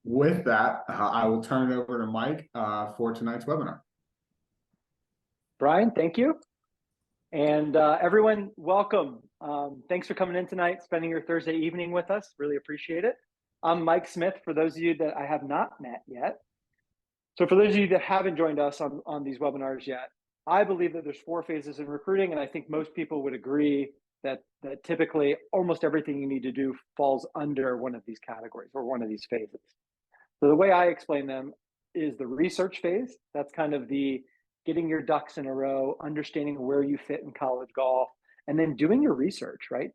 With that, I will turn it over to Mike for tonight's webinar. Brian, thank you. And everyone, welcome. Thanks for coming in tonight, spending your Thursday evening with us. Really appreciate it. I'm Mike Smith, for those of you that I have not met yet. So for those of you that haven't joined us on these webinars yet, I believe that there's 4 phases in recruiting, and I think most people would agree that typically almost everything you need to do falls under one of these categories or one of these phases. So the way I explain them is the research phase. That's kind of the getting your ducks in a row, understanding where you fit in college golf, and then doing your research, right?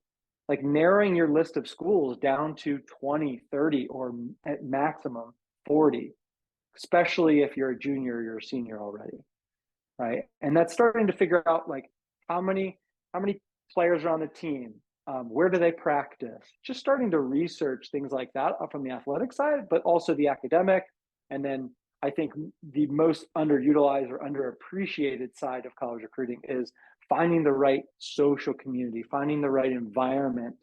Like narrowing your list of schools down to 20, 30, or at maximum 40, especially if you're a junior or you're a senior already, right? And that's starting to figure out like how many players are on the team, where do they practice? Just starting to research things like that from the athletic side, but also the academic. And then I think the most underutilized or underappreciated side of college recruiting is finding the right social community, finding the right environment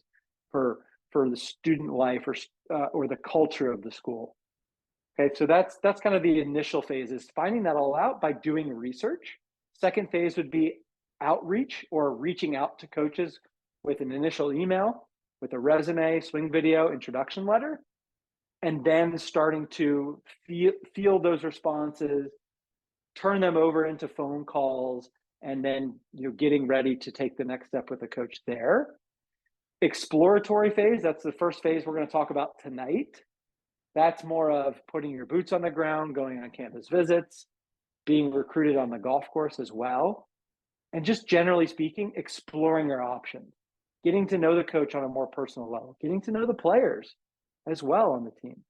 for the student life or the culture of the school. Okay, so that's kind of the initial phase, is finding that all out by doing research. Second phase would be outreach, or reaching out to coaches with an initial email, with a swing video, introduction letter, and then starting to feel those responses, turn them over into phone calls, and then getting ready to take the next step with the coach there. Exploratory phase, that's the first phase we're going to talk about tonight. That's more of putting your boots on the ground, going on campus visits, being recruited on the golf course as well. And just generally speaking, exploring your options, getting to know the coach on a more personal level, getting to know the players as well on the team.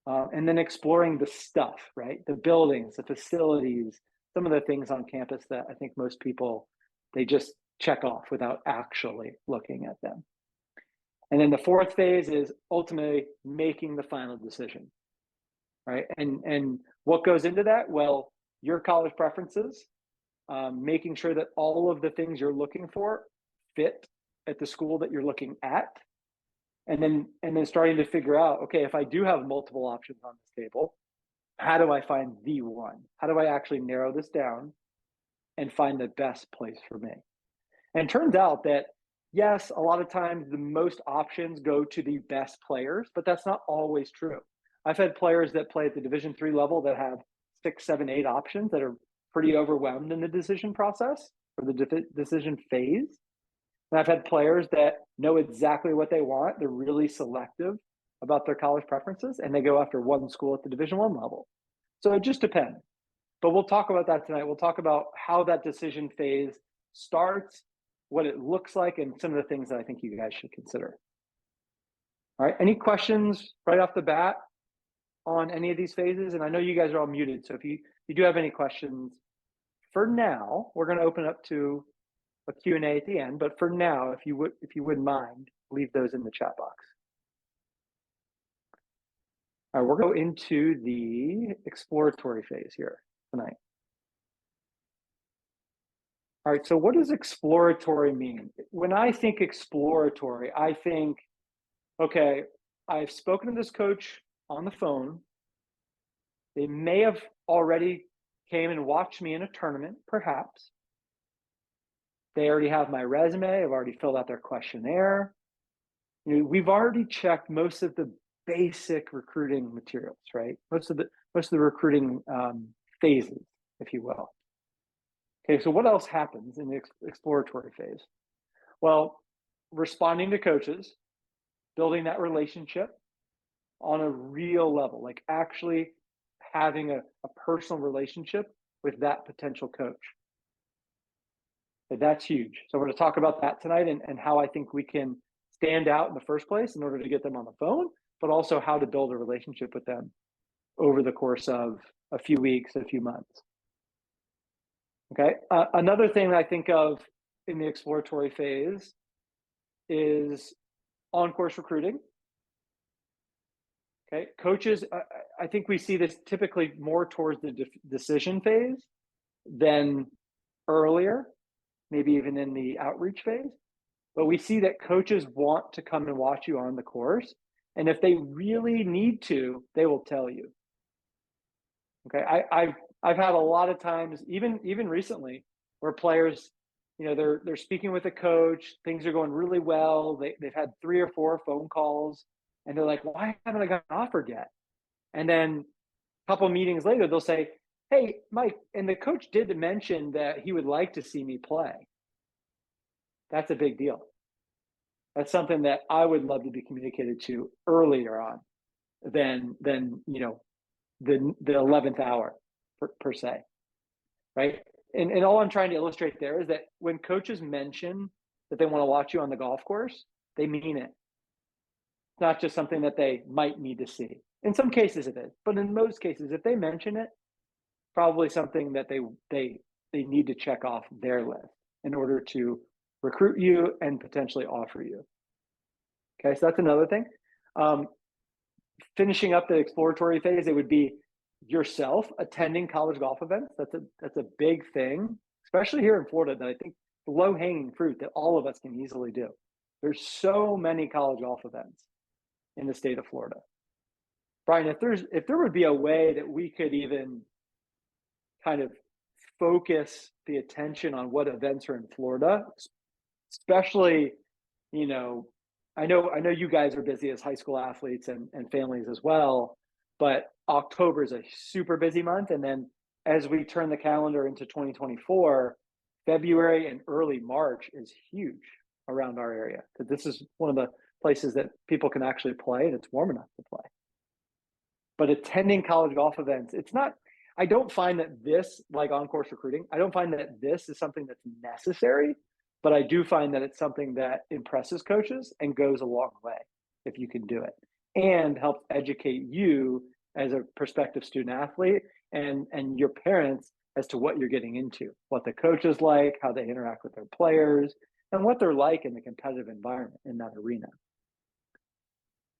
And then exploring the stuff, right? The buildings, the facilities, some of the things on campus that I think most people, they just check off without actually looking at them. And then the fourth phase is ultimately making the final decision, right? And what goes into that? Well, your college preferences, making sure that all of the things you're looking for fit at the school that you're looking at, and then starting to figure out, okay, if I do have multiple options on this table, how do I find the one? How do I actually narrow this down and find the best place for me? And it turns out that, yes, a lot of times the most options go to the best players, but that's not always true. I've had players that play at the Division III level that have 6, 7, 8 options that are pretty overwhelmed in the decision process or the decision phase. And I've had players that know exactly what they want. They're really selective about their college preferences, and they go after one school at the Division I level. So it just depends. But we'll talk about that tonight. We'll talk about how that decision phase starts, what it looks like, and some of the things that I think you guys should consider. All right, any questions right off the bat on any of these phases? And I know you guys are all muted, so if you do have any questions, for now, we're going to open up to a Q&A at the end, but for now, if you wouldn't mind, leave those in the chat box. All right, we're going to go into the exploratory phase here tonight. All right, so what does exploratory mean? When I think exploratory, I think, okay, I've spoken to this coach on the phone. They may have already came and watched me in a tournament, perhaps. They already have my resume. I've already filled out their questionnaire. We've already checked most of the basic recruiting materials, right? Most of the recruiting phases, if you will. Okay, so what else happens in the exploratory phase? Well, responding to coaches, building that relationship on a real level, like actually having a personal relationship with that potential coach. That's huge. So we're going to talk about that tonight and how I think we can stand out in the first place in order to get them on the phone, but also how to build a relationship with them over the course of a few weeks, a few months. Okay. Another thing that I think of in the exploratory phase is on-course recruiting. Okay. Coaches, I think we see this typically more towards the decision phase than earlier, maybe even in the outreach phase. But we see that coaches want to come and watch you on the course, And if they really need to, they will tell you. Okay, I've had a lot of times, even recently, where players, they're speaking with a coach, things are going really well. They've had 3 or 4 phone calls, and they're like, "Why haven't I got offered yet?" And then a couple of meetings later, they'll say, "Hey, Mike, and the coach did mention that he would like to see me play." That's a big deal. That's something that I would love to be communicated to earlier on than the 11th hour per se, right? And all I'm trying to illustrate there is that when coaches mention that they want to watch you on the golf course, they mean it. It's not just something that they might need to see. In some cases it is, but in most cases, if they mention it, probably something that they need to check off their list in order to recruit you and potentially offer you. Okay, so that's another thing. Finishing up the exploratory phase, it would be yourself attending college golf events. That's a big thing, especially here in Florida, that I think the low-hanging fruit that all of us can easily do. There's so many college golf events in the state of Florida. Brian, if there would be a way that we could even kind of focus the attention on what events are in Florida, especially, I know you guys are busy as high school athletes and families as well, but October is a super busy month. And then as we turn the calendar into 2024, February and early March is huge around our area, because this is one of the places that people can actually play, and it's warm enough to play. But attending college golf events, I don't find that this, like on-course recruiting, I don't find that this is something that's necessary, but I do find that it's something that impresses coaches and goes a long way if you can do it, and helps educate you as a prospective student athlete and your parents as to what you're getting into, what the coach is like, how they interact with their players, and what they're like in the competitive environment in that arena.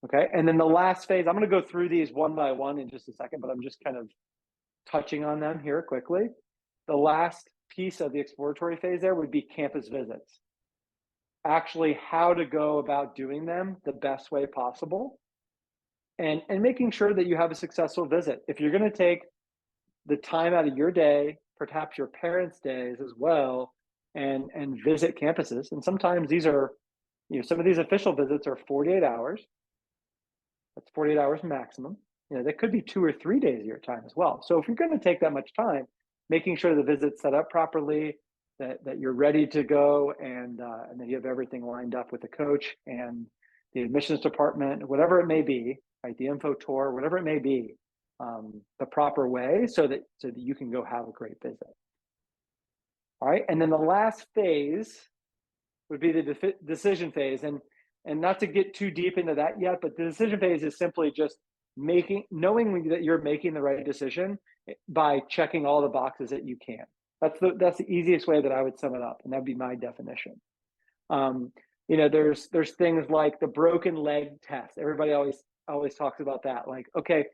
Okay, and then the last phase, I'm going to go through these one by one in just a second, but I'm just kind of touching on them here quickly. The last piece of the exploratory phase there would be campus visits. Actually, how to go about doing them the best way possible, and making sure that you have a successful visit. If you're going to take the time out of your day, perhaps your parents' days as well, and visit campuses, and sometimes these are, some of these official visits are 48 hours. That's 48 hours maximum. That could be 2 or 3 days of your time as well. So if you're going to take that much time, making sure the visit's set up properly, that you're ready to go, and that you have everything lined up with the coach and the admissions department, whatever it may be, right? The info tour, whatever it may be, the proper way, so that you can go have a great visit. All right, and then the last phase would be the decision phase, and not to get too deep into that yet, but the decision phase is simply just knowing that you're making the right decision by checking all the boxes that you can. That's the easiest way that I would sum it up, and that'd be my definition. There's things like the broken leg test. Everybody always talks about that. Like, okay,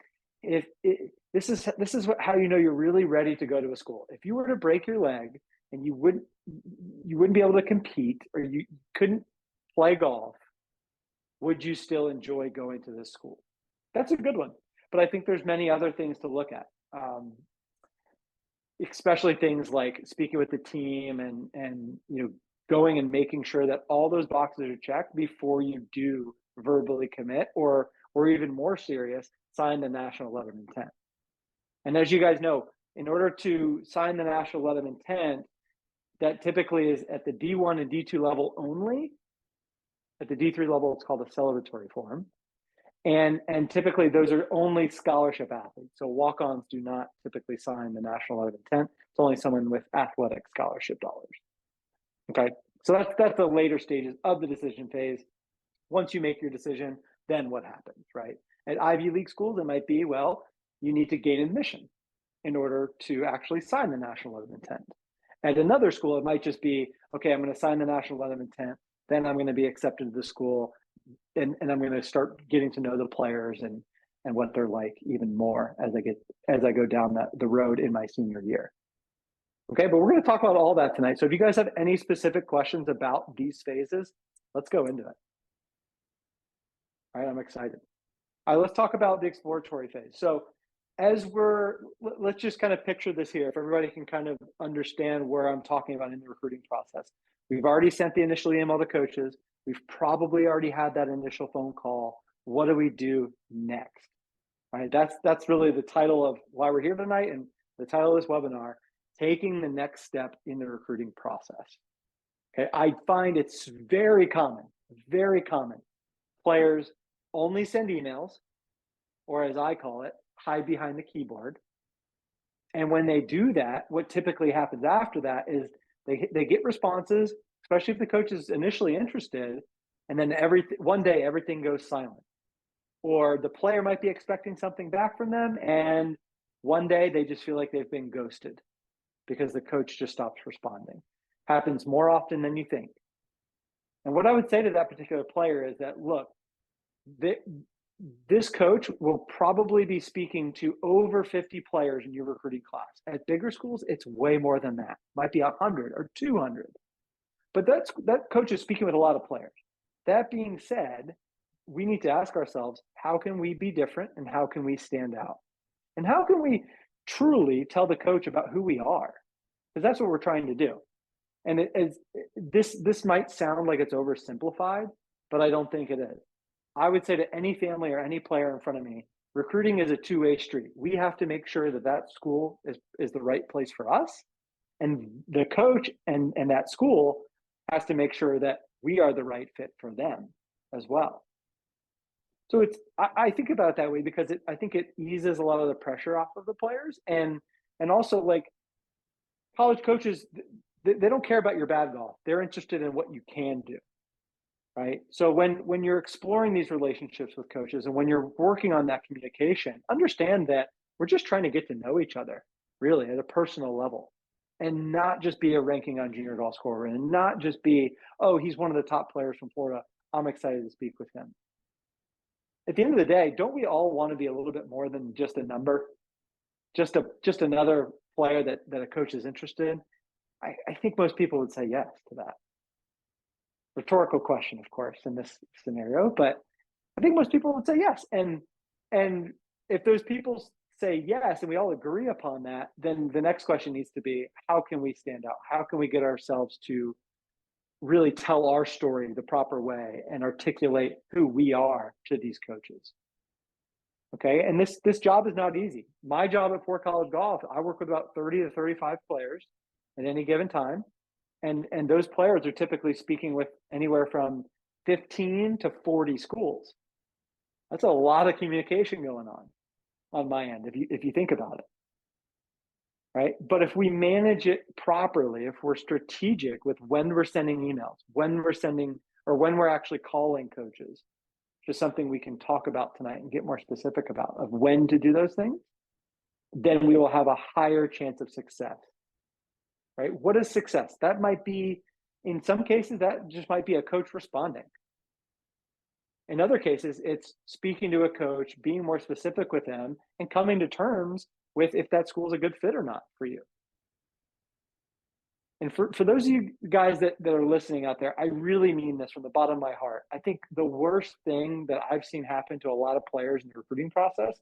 this is how you know you're really ready to go to a school. If you were to break your leg and you wouldn't be able to compete, or you couldn't play golf, would you still enjoy going to this school? That's a good one. But I think there's many other things to look at, especially things like speaking with the team and going and making sure that all those boxes are checked before you do verbally commit, or even more serious, sign the national letter of intent. And as you guys know, in order to sign the national letter of intent, that typically is at the D1 and D2 level only. At the D3 level, it's called a celebratory form. And typically those are only scholarship athletes. So walk-ons do not typically sign the national letter of intent. It's only someone with athletic scholarship dollars. Okay, so that's the later stages of the decision phase. Once you make your decision, then what happens, right? At Ivy League schools, it might be, well, you need to gain admission in order to actually sign the national letter of intent. At another school, it might just be, okay, I'm going to sign the national letter of intent, then I'm going to be accepted to the school, and I'm going to start getting to know the players and what they're like even more as I go down the road in my senior year. Okay, but we're going to talk about all that tonight. So if you guys have any specific questions about these phases, let's go into it. All right, I'm excited. All right, let's talk about the exploratory phase. So let's just kind of picture this here. If everybody can kind of understand where I'm talking about in the recruiting process. We've already sent the initial email to coaches. We've probably already had that initial phone call. What do we do next? All right, that's really the title of why we're here tonight and the title of this webinar, taking the next step in the recruiting process. Okay, I find it's very common. Players only send emails, or as I call it, hide behind the keyboard. And when they do that, what typically happens after that is they get responses, especially if the coach is initially interested, and then one day everything goes silent. Or the player might be expecting something back from them, and one day they just feel like they've been ghosted because the coach just stops responding. Happens more often than you think. And what I would say to that particular player is that, look, this coach will probably be speaking to over 50 players in your recruiting class. At bigger schools, it's way more than that. Might be 100 or 200. But that coach is speaking with a lot of players. That being said, we need to ask ourselves, how can we be different and how can we stand out? And how can we truly tell the coach about who we are? Because that's what we're trying to do. And this might sound like it's oversimplified, but I don't think it is. I would say to any family or any player in front of me, recruiting is a two-way street. We have to make sure that school is the right place for us. And the coach and that school has to make sure that we are the right fit for them as well. So I think about it that way because I think it eases a lot of the pressure off of the players. And also, like, college coaches, they don't care about your bad golf. They're interested in what you can do. Right. So when you're exploring these relationships with coaches and when you're working on that communication, understand that we're just trying to get to know each other really at a personal level and not just be a ranking on Junior Golf Scorer and not just be, oh, he's one of the top players from Florida. I'm excited to speak with him. At the end of the day, don't we all want to be a little bit more than just a number, just another player that a coach is interested in? I think most people would say yes to that. Rhetorical question, of course, in this scenario, but I think most people would say yes. And if those people say yes, and we all agree upon that, then the next question needs to be, how can we stand out? How can we get ourselves to really tell our story the proper way and articulate who we are to these coaches? Okay, and this job is not easy. My job at Fort College Golf, I work with about 30 to 35 players at any given time. And those players are typically speaking with anywhere from 15 to 40 schools. That's a lot of communication going on my end, if you think about it. Right? But if we manage it properly, if we're strategic with when we're sending emails, when we're actually calling coaches, just something we can talk about tonight and get more specific about of when to do those things, then we will have a higher chance of success. Right? What is success? That might be, in some cases, that just might be a coach responding. In other cases, it's speaking to a coach, being more specific with them, and coming to terms with if that school is a good fit or not for you. And for those of you guys that are listening out there, I really mean this from the bottom of my heart. I think the worst thing that I've seen happen to a lot of players in the recruiting process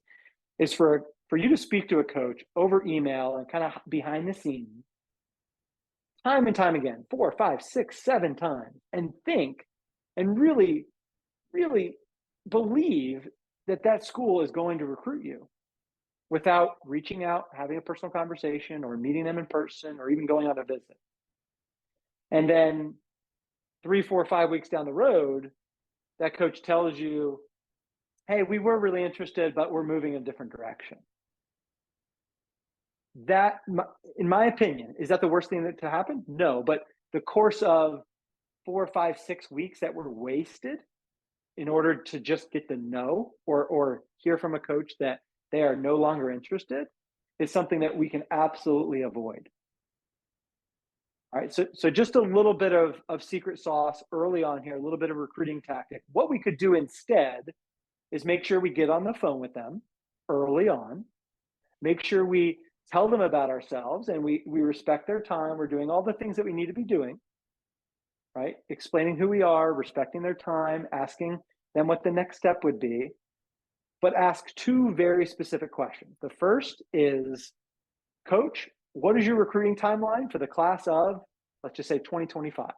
is for you to speak to a coach over email and kind of behind the scenes, time and time again, 4, 5, 6, 7 times, and think and really, really believe that school is going to recruit you without reaching out, having a personal conversation, or meeting them in person, or even going on a visit. And then 3, 4, 5 weeks down the road, that coach tells you, hey, we were really interested, but we're moving in a different direction. That, in my opinion, is that the worst thing to happen? No, but the course of 4, 5, 6 weeks that were wasted in order to just get the no or hear from a coach that they are no longer interested is something that we can absolutely avoid. All right, so just a little bit of secret sauce early on here, a little bit of recruiting tactic. What we could do instead is make sure we get on the phone with them early on, make sure we tell them about ourselves and we respect their time. We're doing all the things that we need to be doing, right? Explaining who we are, respecting their time, asking them what the next step would be. but ask two very specific questions. The first is, Coach, what is your recruiting timeline for the class of, let's just say 2025?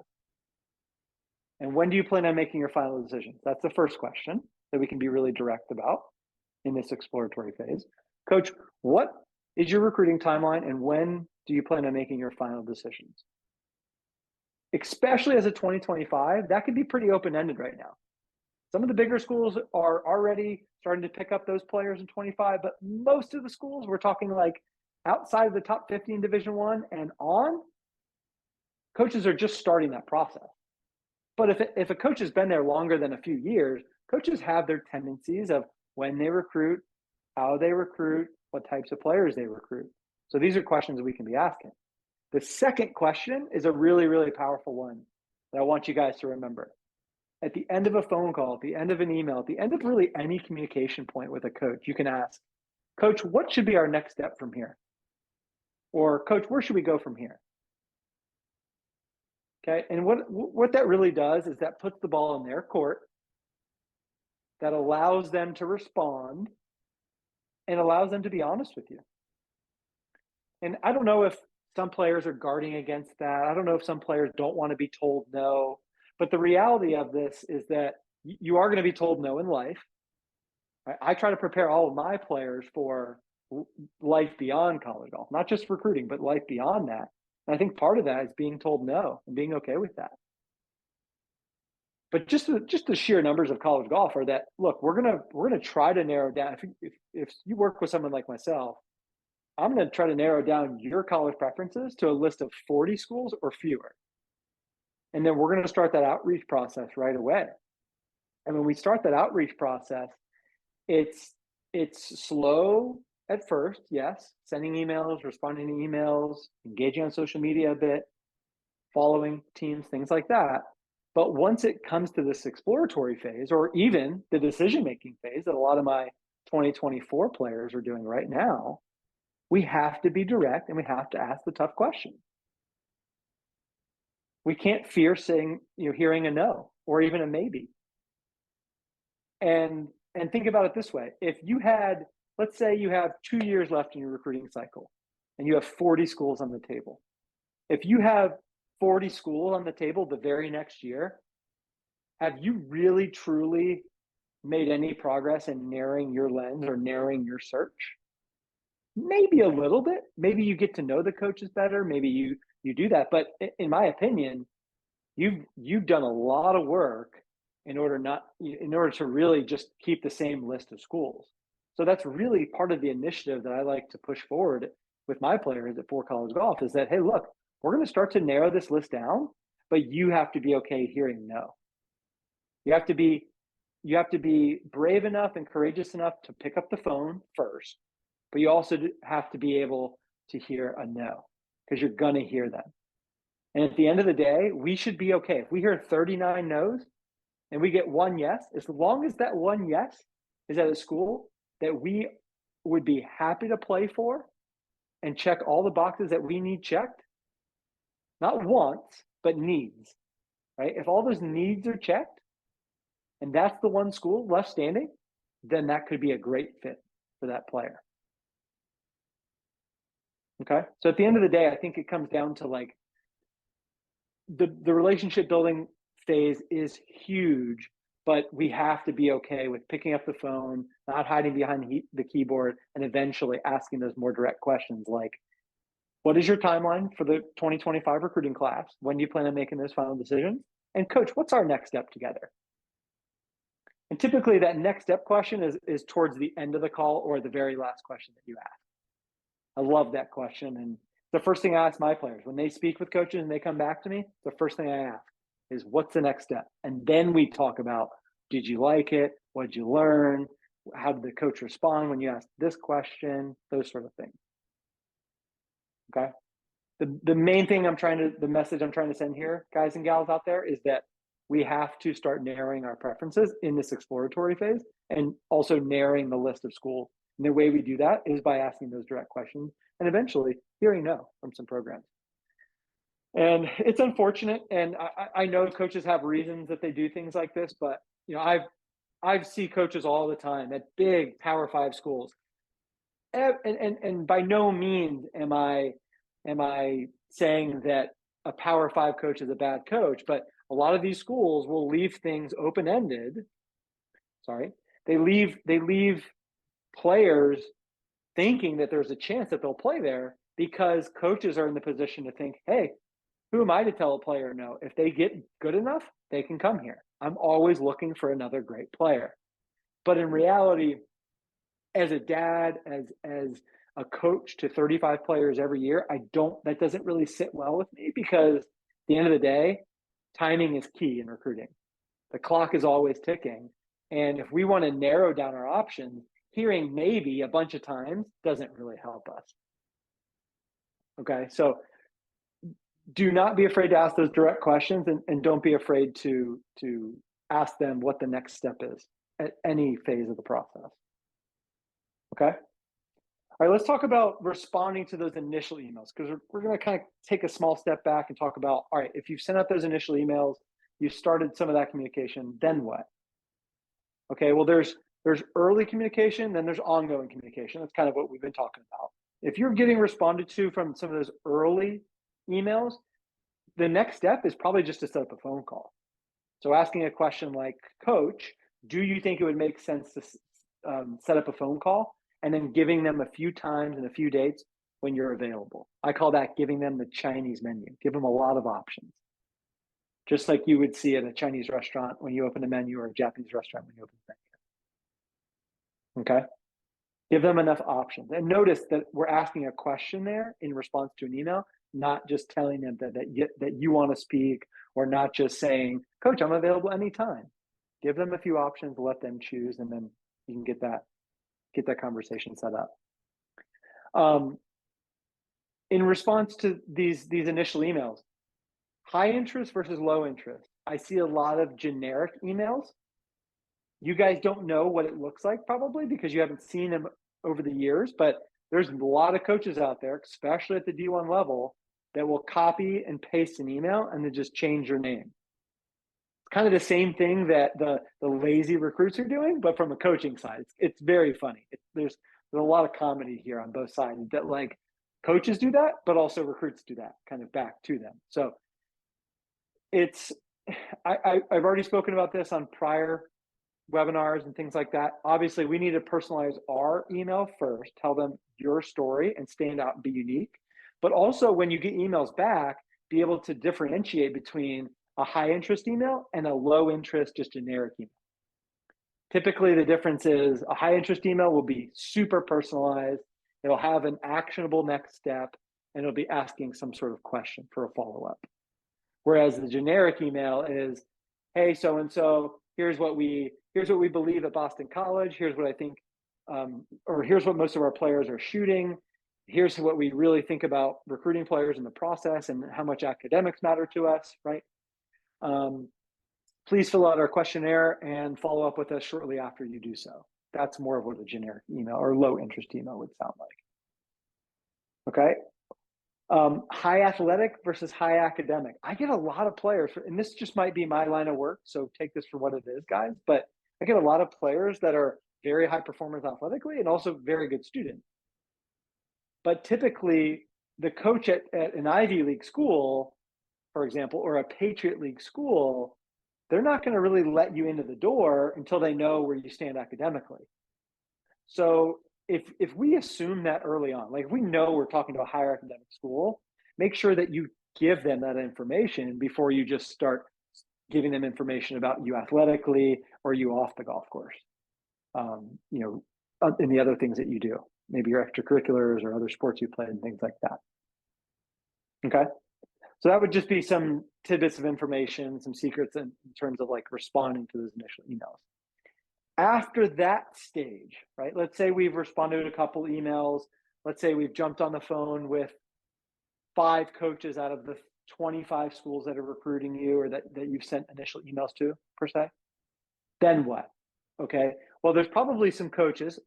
And when do you plan on making your final decisions? That's the first question that we can be really direct about in this exploratory phase. Coach, what is your recruiting timeline and when do you plan on making your final decisions? Especially as a 2025, that could be pretty open-ended right now. Some of the bigger schools are already starting to pick up those players in 25, but most of the schools, we're talking like outside of the top 50 in Division I and on, coaches are just starting that process. But if a coach has been there longer than a few years, coaches have their tendencies of when they recruit, how they recruit, what types of players they recruit. So these are questions we can be asking. The second question is a really, really powerful one that I want you guys to remember. At the end of a phone call, at the end of an email, at the end of really any communication point with a coach, you can ask, Coach, what should be our next step from here? Or Coach, where should we go from here? Okay, and what that really does is that puts the ball in their court, that allows them to respond and allows them to be honest with you. And I don't know if some players are guarding against that. I don't know if some players don't want to be told no. But the reality of this is that you are going to be told no in life. I try to prepare all of my players for life beyond college golf, not just recruiting, but life beyond that. And I think part of that is being told no and being okay with that. But just the sheer numbers of college golf are that, look, we're gonna try to narrow down. If you work with someone like myself, I'm going to try to narrow down your college preferences to a list of 40 schools or fewer. And then we're going to start that outreach process right away. And when we start that outreach process, it's slow at first, yes, sending emails, responding to emails, engaging on social media a bit, following teams, things like that. But once it comes to this exploratory phase, or even the decision-making phase that a lot of my 2024 players are doing right now, we have to be direct and we have to ask the tough questions. We can't fear hearing a no or even a maybe. And think about it this way. If you had, let's say you have 2 years left in your recruiting cycle and you have 40 schools on the table. If you have 40 schools on the table the very next year, have you really truly made any progress in narrowing your lens or narrowing your search? Maybe a little bit. Maybe you get to know the coaches better. Maybe you do that. But in my opinion, you've done a lot of work in order to really just keep the same list of schools. So that's really part of the initiative that I like to push forward with my players at For College Golf is that, hey, look, we're going to start to narrow this list down, but you have to be okay hearing no. You have to be brave enough and courageous enough to pick up the phone first. But you also have to be able to hear a no because you're going to hear them. And at the end of the day, we should be okay. If we hear 39 no's and we get one yes, as long as that one yes is at a school that we would be happy to play for and check all the boxes that we need checked, not wants, but needs, right? If all those needs are checked and that's the one school left standing, then that could be a great fit for that player. Okay. So at the end of the day, I think it comes down to like the relationship building phase is huge, but we have to be okay with picking up the phone, not hiding behind the keyboard, and eventually asking those more direct questions like, what is your timeline for the 2025 recruiting class? When do you plan on making those final decisions? And Coach, what's our next step together? And typically that next step question is towards the end of the call or the very last question that you ask. I love that question. And the first thing I ask my players when they speak with coaches and they come back to me, the first thing I ask is, what's the next step? And then we talk about, did you like it? What did you learn? How did the coach respond when you asked this question? Those sort of things. Okay. The main thing the message I'm trying to send here, guys and gals out there, is that we have to start narrowing our preferences in this exploratory phase and also narrowing the list of schools. And the way we do that is by asking those direct questions and eventually hearing no from some programs. And it's unfortunate. And I know coaches have reasons that they do things like this, but I've I see coaches all the time at big Power 5 schools. And by no means am I saying that a Power 5 coach is a bad coach, but a lot of these schools will leave things open-ended. Sorry. They leave players thinking that there's a chance that they'll play there because coaches are in the position to think, hey, who am I to tell a player no? If they get good enough, they can come here. I'm always looking for another great player. But in reality, as a dad, as a coach to 35 players every year, that doesn't really sit well with me, because at the end of the day, timing is key in recruiting. The clock is always ticking. And if we want to narrow down our options, hearing maybe a bunch of times doesn't really help us. Okay, so do not be afraid to ask those direct questions, and don't be afraid to ask them what the next step is at any phase of the process. Okay. All right, let's talk about responding to those initial emails, because we're going to kind of take a small step back and talk about, all right, if you've sent out those initial emails, you started some of that communication, then what? Okay, well, there's early communication, then there's ongoing communication. That's kind of what we've been talking about. If you're getting responded to from some of those early emails, the next step is probably just to set up a phone call. So asking a question like, Coach, do you think it would make sense to set up a phone call? And then giving them a few times and a few dates when you're available. I call that giving them the Chinese menu. Give them a lot of options. Just like you would see at a Chinese restaurant when you open a menu, or a Japanese restaurant when you open a menu. Okay? Give them enough options. And notice that we're asking a question there in response to an email, not just telling them that you want to speak, or not just saying, Coach, I'm available anytime. Give them a few options, let them choose, and then you can get that conversation set up. In response to these initial emails, high interest versus low interest. I see a lot of generic emails. You guys don't know what it looks like probably because you haven't seen them over the years, but there's a lot of coaches out there, especially at the D1 level, that will copy and paste an email and then just change your name. It's kind of the same thing that the lazy recruits are doing, but from a coaching side. It's very funny. There's a lot of comedy here on both sides, that like coaches do that, but also recruits do that, kind of back to them. So I've already spoken about this on prior webinars and things like that. Obviously, we need to personalize our email first, tell them your story and stand out and be unique. But also, when you get emails back, be able to differentiate between a high interest email and a low interest, just generic email. Typically, the difference is a high interest email will be super personalized. It'll have an actionable next step, and it'll be asking some sort of question for a follow-up. Whereas the generic email is, hey, so-and-so, here's what we believe at Boston College. Here's what I think, or here's what most of our players are shooting. Here's what we really think about recruiting players in the process and how much academics matter to us, right? Please fill out our questionnaire and follow up with us shortly after you do so. That's more of what a generic email or low interest email would sound like. Okay. High athletic versus high academic. I get a lot of players, and this just might be my line of work, so take this for what it is, guys, but I get a lot of players that are very high performers athletically and also very good students. But typically, the coach at an Ivy League school, for example, or a Patriot League school, they're not going to really let you into the door until they know where you stand academically. So if we assume that early on, like if we know we're talking to a higher academic school, make sure that you give them that information before you just start giving them information about you athletically or you off the golf course. In the other things that you do, maybe your extracurriculars or other sports you play and things like that. Okay. So that would just be some tidbits of information, some secrets in terms of like responding to those initial emails. After that stage, right? Let's say we've responded to a couple emails. Let's say we've jumped on the phone with 5 coaches out of the 25 schools that are recruiting you or that you've sent initial emails to, per se. Then what? Okay. Well, there's probably some coaches.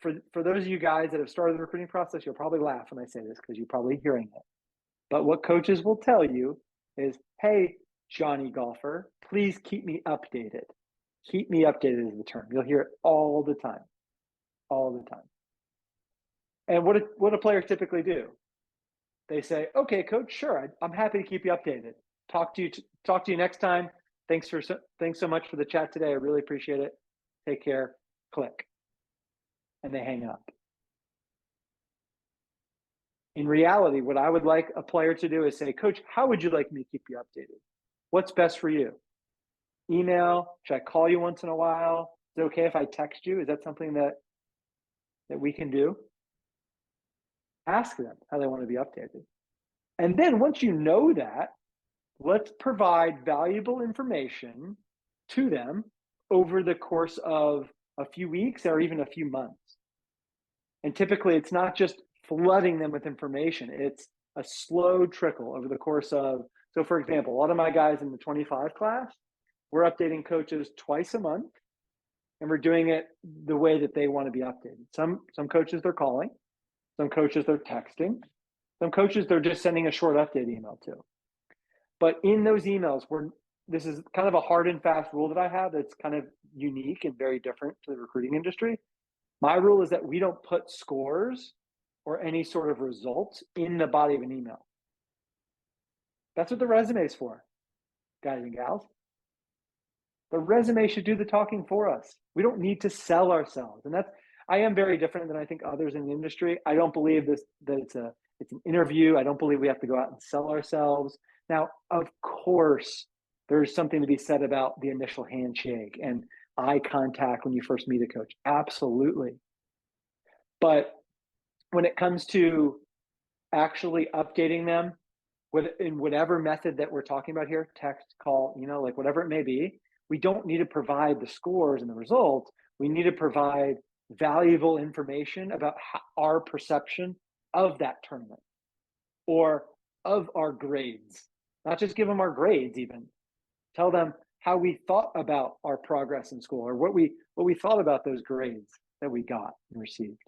For those of you guys that have started the recruiting process, you'll probably laugh when I say this because you're probably hearing it. But what coaches will tell you is, hey, Johnny Golfer, please keep me updated. Keep me updated is the term. You'll hear it all the time, all the time. And what do players typically do? They say, "Okay, coach, sure, I'm happy to keep you updated. Talk to you next time. Thanks so much for the chat today. I really appreciate it. Take care." Click, and they hang up. In reality, what I would like a player to do is say, "Coach, how would you like me to keep you updated? What's best for you? Email? Should I call you once in a while? Is it okay if I text you? Is that something that we can do?" Ask them how they want to be updated. And then once you know that, let's provide valuable information to them over the course of a few weeks or even a few months. And typically, it's not just flooding them with information, it's a slow trickle over the course of. So, for example, a lot of my guys in the 25 class, we're updating coaches twice a month, and we're doing it the way that they want to be updated. Some coaches they're calling, some coaches they're texting, some coaches they're just sending a short update email to. But in those emails, this is kind of a hard and fast rule that I have that's kind of unique and very different to the recruiting industry. My rule is that we don't put scores or any sort of results in the body of an email. That's what the resume is for, guys and gals. The resume should do the talking for us. We don't need to sell ourselves. And I am very different than I think others in the industry. I don't believe that it's an interview. I don't believe we have to go out and sell ourselves. Now, of course, there's something to be said about the initial handshake and eye contact when you first meet a coach. Absolutely. But when it comes to actually updating them in whatever method that we're talking about here, text, call, like whatever it may be, we don't need to provide the scores and the results. We need to provide valuable information about our perception of that tournament or of our grades. Not just give them our grades, even tell them how we thought about our progress in school or what we thought about those grades that we got and received.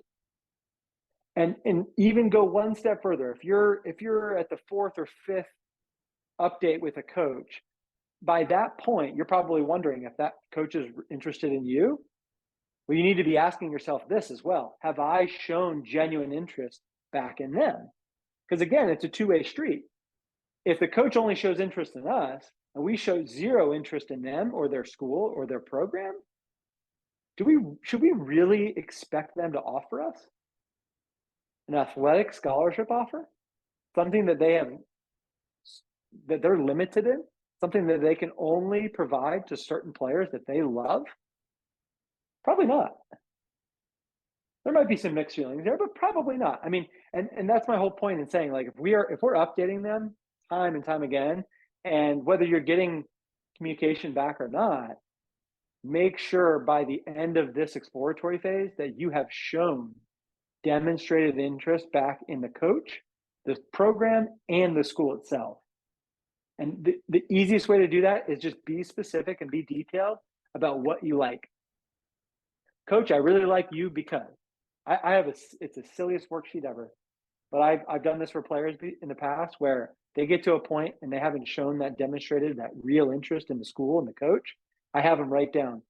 And even go one step further. If you're at the fourth or fifth update with a coach, by that point, you're probably wondering if that coach is interested in you. Well, you need to be asking yourself this as well. Have I shown genuine interest back in them? Because again, it's a two-way street. If the coach only shows interest in us and we show zero interest in them or their school or their program, should we really expect them to offer us an athletic scholarship offer? Something that they're limited in? Something that they can only provide to certain players that they love? Probably not. There might be some mixed feelings there, but probably not. I mean, and that's my whole point in saying, like, if we're updating them time and time again, and whether you're getting communication back or not, make sure by the end of this exploratory phase that you have shown demonstrated interest back in the coach, the program, and the school itself. And the easiest way to do that is just be specific and be detailed about what you like. Coach, I really like you because it's the silliest worksheet ever, but I've done this for players in the past where they get to a point and they haven't shown that demonstrated that real interest in the school and the coach. I have them write down,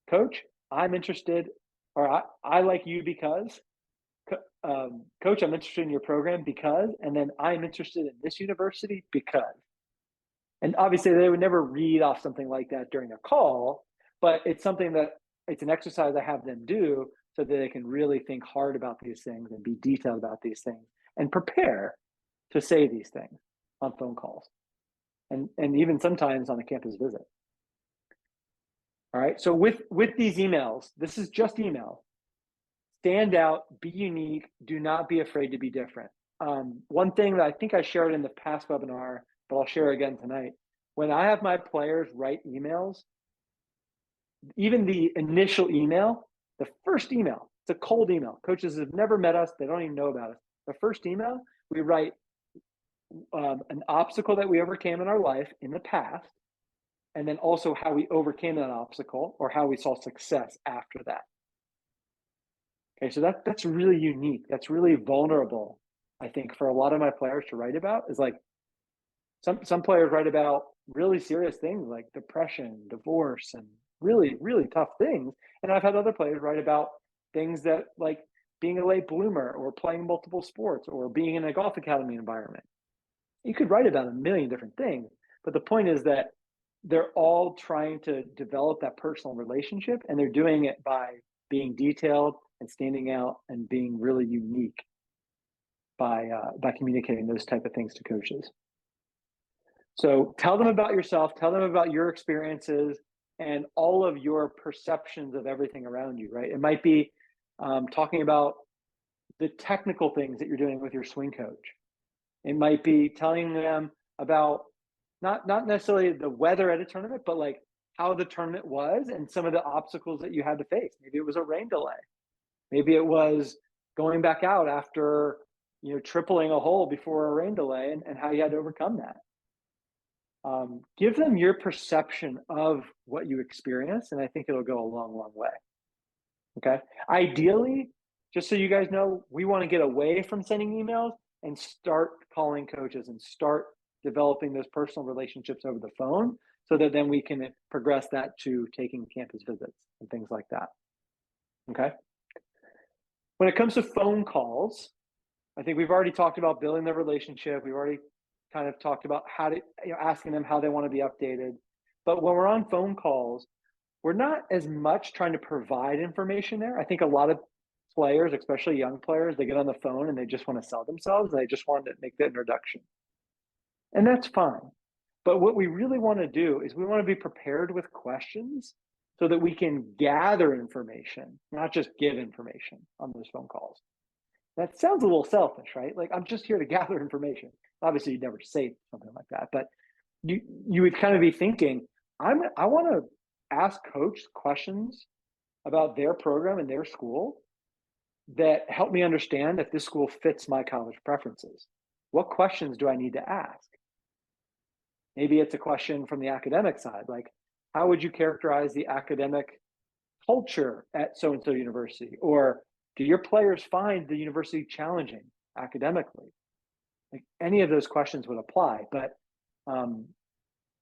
Coach, I'm interested, or I like you because, Coach, I'm interested in your program because, and then I'm interested in this university because. And obviously they would never read off something like that during a call, but it's something that it's an exercise I have them do so that they can really think hard about these things and be detailed about these things and prepare to say these things on phone calls and even sometimes on a campus visit. All right. So with these emails, this is just email. Stand out, be unique, do not be afraid to be different. One thing that I think I shared in the past webinar, but I'll share again tonight. When I have my players write emails, even the initial email, the first email, it's a cold email. Coaches have never met us. They don't even know about us. The first email, we write an obstacle that we overcame in our life in the past, and then also how we overcame that obstacle or how we saw success after that. Okay, so that's really unique. That's really vulnerable, I think, for a lot of my players to write about. Is like some players write about really serious things like depression, divorce, and really, really tough things. And I've had other players write about things that like being a late bloomer or playing multiple sports or being in a golf academy environment. You could write about a million different things, but the point is that they're all trying to develop that personal relationship, and they're doing it by being detailed and standing out and being really unique by communicating those type of things to coaches. So tell them about yourself, tell them about your experiences and all of your perceptions of everything around you, right? It might be talking about the technical things that you're doing with your swing coach. It might be telling them about not necessarily the weather at a tournament, but like how the tournament was and some of the obstacles that you had to face. Maybe it was a rain delay. Maybe it was going back out after tripling a hole before a rain delay and how you had to overcome that. Give them your perception of what you experience, and I think it'll go a long, long way. Okay. Ideally, just so you guys know, we want to get away from sending emails and start calling coaches and start developing those personal relationships over the phone so that then we can progress that to taking campus visits and things like that. Okay. When it comes to phone calls, I think we've already talked about building the relationship. We've already kind of talked about how to, asking them how they want to be updated. But when we're on phone calls, we're not as much trying to provide information there. I think a lot of players, especially young players, they get on the phone and they just want to sell themselves. And they just want to make the introduction. And that's fine. But what we really want to do is we want to be prepared with questions so that we can gather information, not just give information on those phone calls. That sounds a little selfish, right? Like, I'm just here to gather information. Obviously, you'd never say something like that, but you would kind of be thinking, I want to ask coach questions about their program and their school that help me understand if this school fits my college preferences. What questions do I need to ask? Maybe it's a question from the academic side, like, how would you characterize the academic culture at so-and-so university? Or do your players find the university challenging academically? Like, any of those questions would apply, but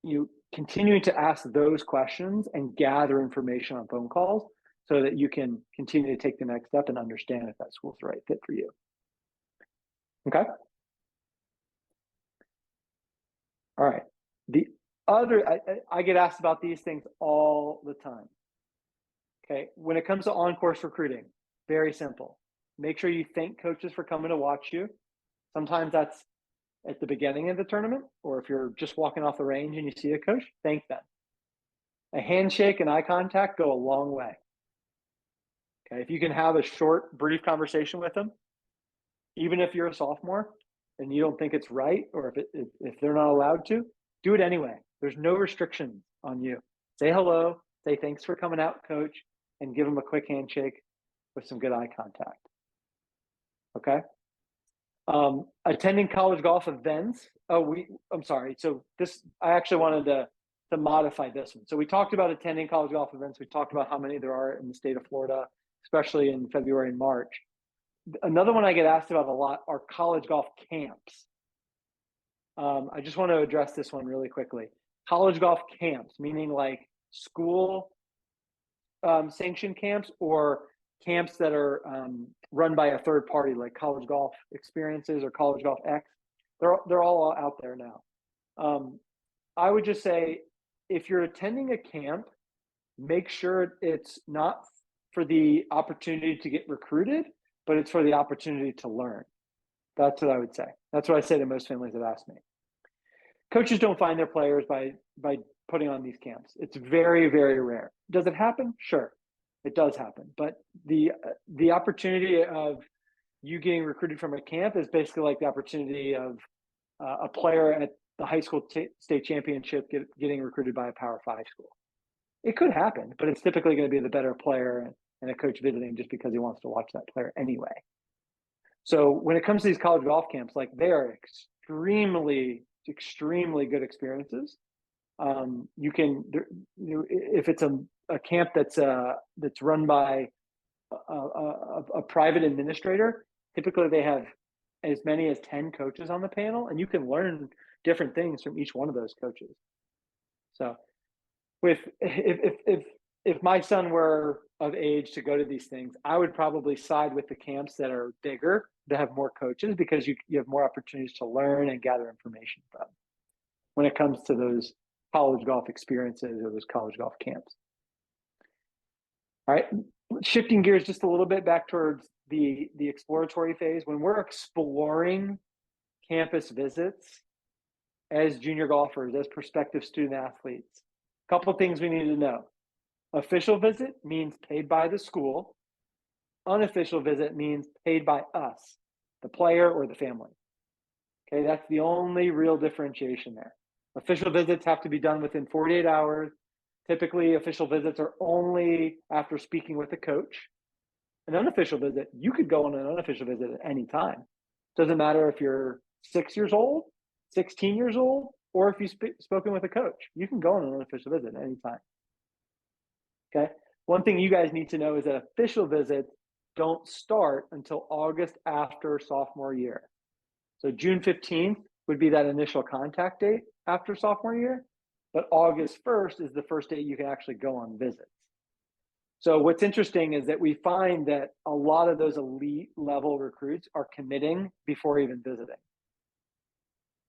you continuing to ask those questions and gather information on phone calls so that you can continue to take the next step and understand if that school's the right fit for you. Okay. All right. The other, I get asked about these things all the time. Okay. When it comes to on-course recruiting, very simple. Make sure you thank coaches for coming to watch you. Sometimes that's at the beginning of the tournament, or if you're just walking off the range and you see a coach, thank them. A handshake and eye contact go a long way. Okay. If you can have a short, brief conversation with them, even if you're a sophomore and you don't think it's right, or if they're not allowed to, do it anyway. There's no restrictions on you. Say hello, say thanks for coming out, coach, and give them a quick handshake with some good eye contact. Okay. Attending college golf events. I'm sorry. So I actually wanted to modify this one. So we talked about attending college golf events. We talked about how many there are in the state of Florida, especially in February and March. Another one I get asked about a lot are college golf camps. I just want to address this one really quickly. College golf camps, meaning like school sanctioned camps or camps that are run by a third party, like College Golf Experiences or College Golf X. They're all out there now. I would just say, if you're attending a camp, make sure it's not for the opportunity to get recruited, but it's for the opportunity to learn. That's what I would say. That's what I say to most families that ask me. Coaches don't find their players by putting on these camps. It's very, very rare. Does it happen? Sure, it does happen. But the opportunity of you getting recruited from a camp is basically like the opportunity of a player at the high school state championship getting recruited by a Power 5 school. It could happen, but it's typically going to be the better player and a coach visiting just because he wants to watch that player anyway. So when it comes to these college golf camps, like, they are extremely good experiences. You can, if it's a camp that's run by a private administrator, typically they have as many as 10 coaches on the panel, and you can learn different things from each one of those coaches. So if if my son were of age to go to these things, I would probably side with the camps that are bigger, that have more coaches, because you have more opportunities to learn and gather information from when it comes to those college golf experiences or those college golf camps. All right, shifting gears just a little bit back towards the exploratory phase. When we're exploring campus visits as junior golfers, as prospective student athletes, a couple of things we need to know. Official visit means paid by the school. Unofficial visit means paid by us, the player or the family. Okay, that's the only real differentiation there. Official visits have to be done within 48 hours. Typically, official visits are only after speaking with the coach. An unofficial visit, you could go on an unofficial visit at any time. Doesn't matter if you're 6 years old, 16 years old, or if you've spoken with a coach. You can go on an unofficial visit at any time. Okay. One thing you guys need to know is that official visits don't start until August after sophomore year. So June 15th would be that initial contact date after sophomore year, but August 1st is the first date you can actually go on visits. So what's interesting is that we find that a lot of those elite level recruits are committing before even visiting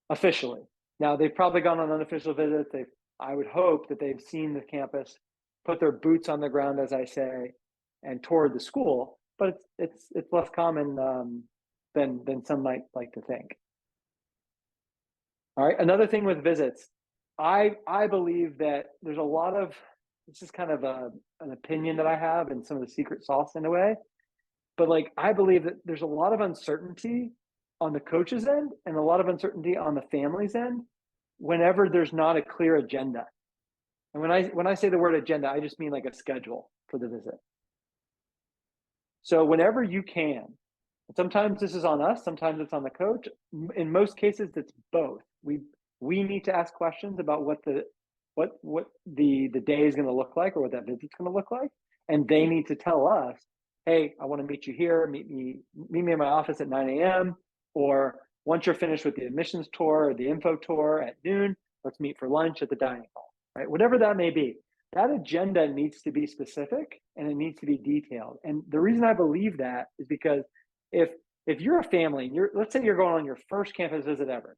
officially. Now, they've probably gone on unofficial visits. I would hope that they've seen the campus, put their boots on the ground, as I say, and toured the school, but it's less common than some might like to think. All right, another thing with visits, I believe that there's a lot of, this is kind of an opinion that I have and some of the secret sauce in a way, but like I believe that there's a lot of uncertainty on the coach's end and a lot of uncertainty on the family's end whenever there's not a clear agenda. And when I say the word agenda, I just mean like a schedule for the visit. So whenever you can, sometimes this is on us, sometimes it's on the coach. In most cases, it's both. We need to ask questions about what the day is going to look like or what that visit's going to look like, and they need to tell us, hey, I want to meet you here. Meet me in my office at 9 a.m. Or once you're finished with the admissions tour or the info tour at noon, let's meet for lunch at the dining hall. Right, whatever that may be. That agenda needs to be specific and it needs to be detailed. And the reason I believe that is because if you're a family and let's say you're going on your first campus visit ever,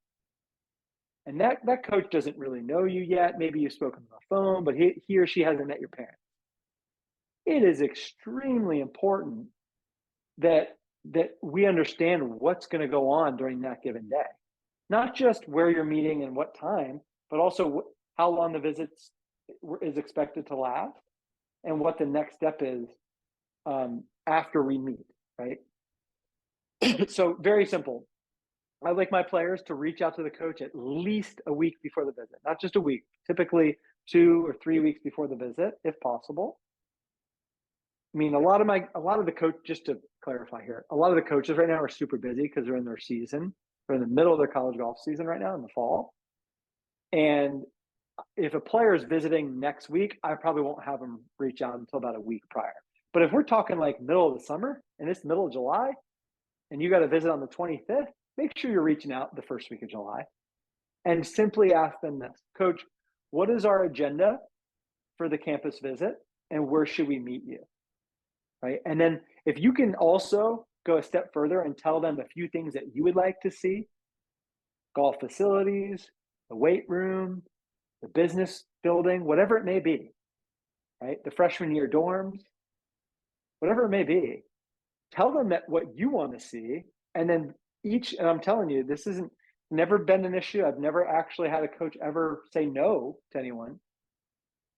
and that coach doesn't really know you yet, maybe you've spoken on the phone, but he or she hasn't met your parents. It is extremely important that we understand what's going to go on during that given day. Not just where you're meeting and what time, but also how long the visit is expected to last and what the next step is after we meet, right? So very simple. I like my players to reach out to the coach at least a week before the visit, not just a week, typically 2 or 3 weeks before the visit, if possible. I mean, a lot of the coach, just to clarify here, a lot of the coaches right now are super busy because they're in their season. They're in the middle of their college golf season right now in the fall. And if a player is visiting next week, I probably won't have them reach out until about a week prior. But if we're talking like middle of the summer and it's middle of July and you got to visit on the 25th, make sure you're reaching out the first week of July and simply ask them this, Coach, what is our agenda for the campus visit and where should we meet you? Right. And then if you can also go a step further and tell them a few things that you would like to see, golf facilities, the weight room, the business building, whatever it may be, right? The freshman year dorms, whatever it may be, tell them that what you want to see. And then and I'm telling you, this isn't never been an issue. I've never actually had a coach ever say no to anyone.